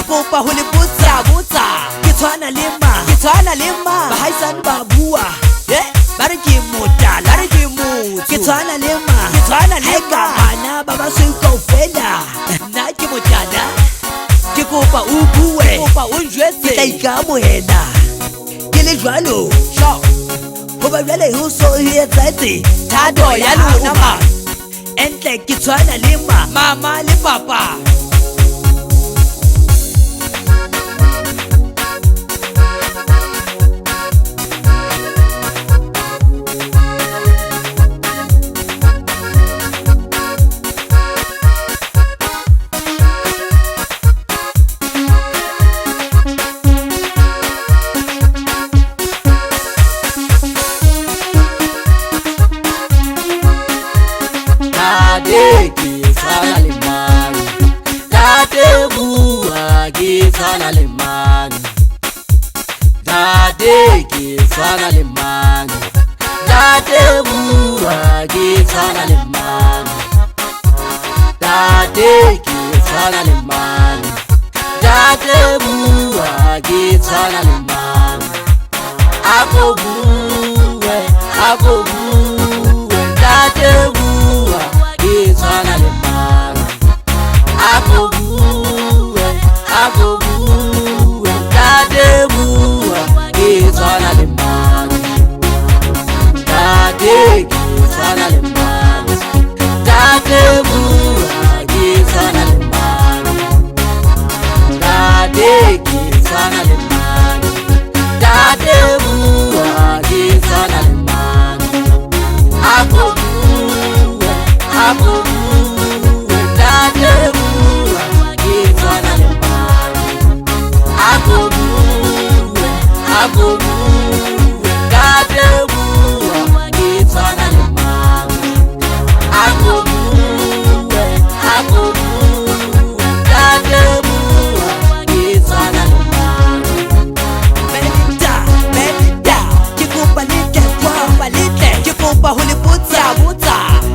Kopa huli buta Kitwana lima Bahaisan babua Bariki muta Lariki mutu Kitwana lima Eka mana baba suko fenda Naki mutana Kikopa ubuwe Kikopa unjwese Kitaika muhenda Kili jwalo Kuba wele huso hiye zaiti Tado yalu nama Ente kitwana lima Mama li papa Sana lemang, dade ki sana lemang, dade buah ki sana lemang, dade ki sana lemang, dade buah ki sana lemang. Aku buah, dade buah ki sana lemang. Aku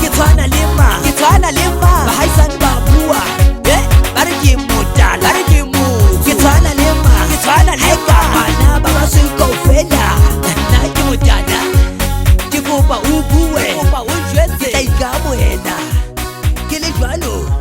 Kitwana lima Bahaisan babua Bariki muta Lariki mutu Kitwana lima Eka mana baba suko fenda Naki mutana Kikopa ubuwe Kitaika muhenda Kili jwalo